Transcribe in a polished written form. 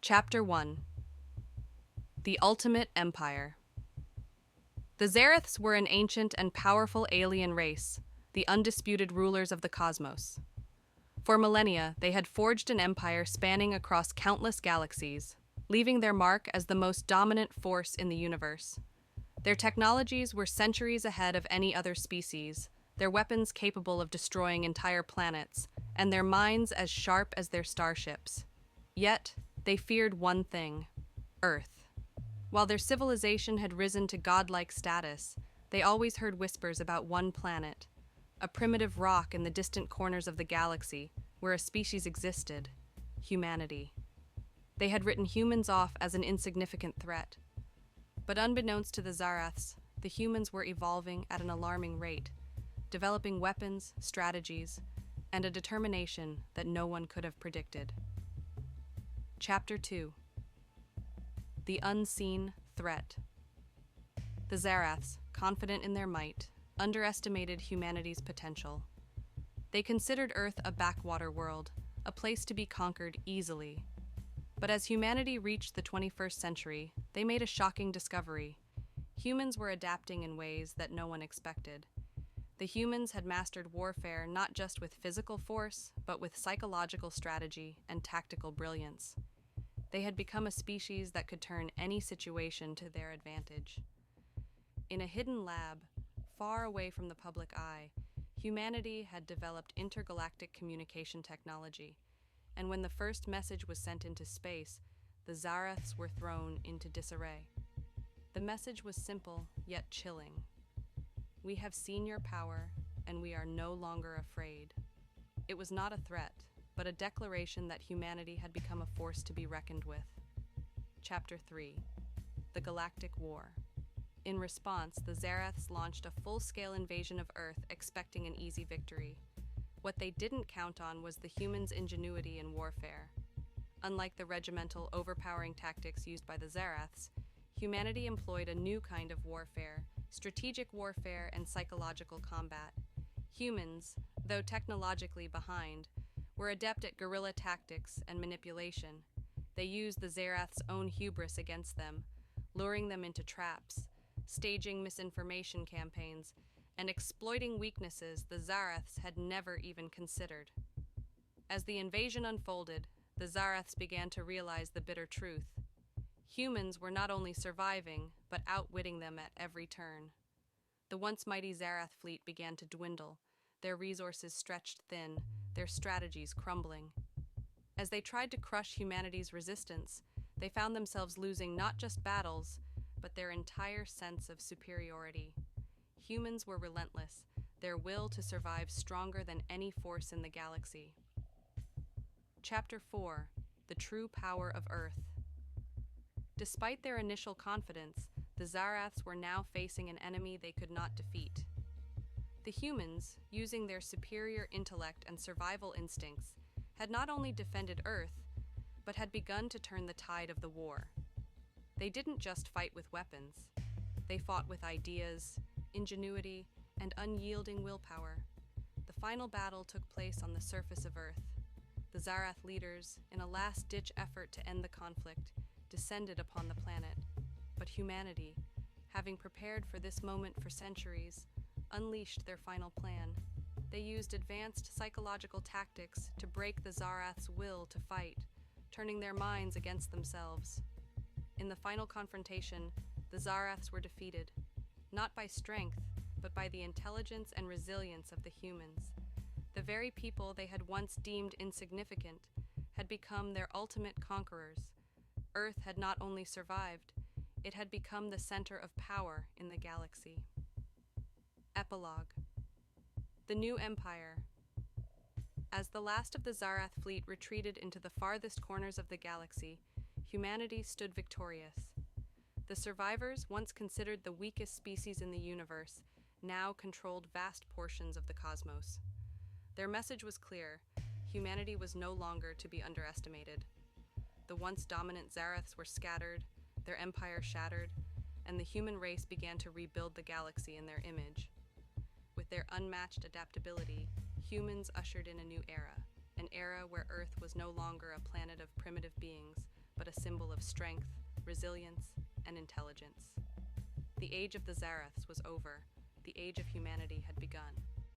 Chapter 1. The Ultimate Empire. The Zareths were an ancient and powerful alien race, the undisputed rulers of the cosmos. For millennia, they had forged an empire spanning across countless galaxies, leaving their mark as the most dominant force in the universe. Their technologies were centuries ahead of any other species, their weapons capable of destroying entire planets, and their minds as sharp as their starships. Yet, they feared one thing: Earth. While their civilization had risen to godlike status, they always heard whispers about one planet, a primitive rock in the distant corners of the galaxy where a species existed: humanity. They had written humans off as an insignificant threat. But unbeknownst to the Zareths, the humans were evolving at an alarming rate, developing weapons, strategies, and a determination that no one could have predicted. Chapter 2. The Unseen Threat. The Zareths, confident in their might, underestimated humanity's potential. They considered Earth a backwater world, a place to be conquered easily. But as humanity reached the 21st century, they made a shocking discovery. Humans were adapting in ways that no one expected. The humans had mastered warfare not just with physical force, but with psychological strategy and tactical brilliance. They had become a species that could turn any situation to their advantage. In a hidden lab, far away from the public eye, humanity had developed intergalactic communication technology, and when the first message was sent into space, the Zareths were thrown into disarray. The message was simple, yet chilling. We have seen your power, and we are no longer afraid. It was not a threat, but a declaration that humanity had become a force to be reckoned with. Chapter 3. The Galactic War. In response, the Zareths launched a full-scale invasion of Earth, expecting an easy victory. What they didn't count on was the humans' ingenuity in warfare. Unlike the regimental, overpowering tactics used by the Zareths, humanity employed a new kind of warfare: strategic warfare and psychological combat. Humans, though technologically behind, were adept at guerrilla tactics and manipulation. They used the Zareths' own hubris against them, luring them into traps, staging misinformation campaigns, and exploiting weaknesses the Zareths had never even considered. As the invasion unfolded, the Zareths began to realize the bitter truth. Humans were not only surviving, but outwitting them at every turn. The once mighty Zareth fleet began to dwindle, their resources stretched thin, their strategies crumbling. As they tried to crush humanity's resistance, they found themselves losing not just battles, but their entire sense of superiority. Humans were relentless, their will to survive stronger than any force in the galaxy. Chapter 4. The True Power of Earth. Despite their initial confidence, the Zareths were now facing an enemy they could not defeat. The humans, using their superior intellect and survival instincts, had not only defended Earth, but had begun to turn the tide of the war. They didn't just fight with weapons. They fought with ideas, ingenuity, and unyielding willpower. The final battle took place on the surface of Earth. The Zareth leaders, in a last-ditch effort to end the conflict, descended upon the planet. But humanity, having prepared for this moment for centuries, unleashed their final plan. They used advanced psychological tactics to break the Zareths' will to fight, turning their minds against themselves. In the final confrontation, the Zareths were defeated, not by strength, but by the intelligence and resilience of the humans. The very people they had once deemed insignificant had become their ultimate conquerors. Earth had not only survived, it had become the center of power in the galaxy. Epilogue. The New Empire. As the last of the Zareth fleet retreated into the farthest corners of the galaxy, humanity stood victorious. The survivors, once considered the weakest species in the universe, now controlled vast portions of the cosmos. Their message was clear: humanity was no longer to be underestimated. The once dominant Zareths were scattered, their empire shattered, and the human race began to rebuild the galaxy in their image. With their unmatched adaptability, humans ushered in a new era, an era where Earth was no longer a planet of primitive beings, but a symbol of strength, resilience, and intelligence. The age of the Zaraths was over. The age of humanity had begun.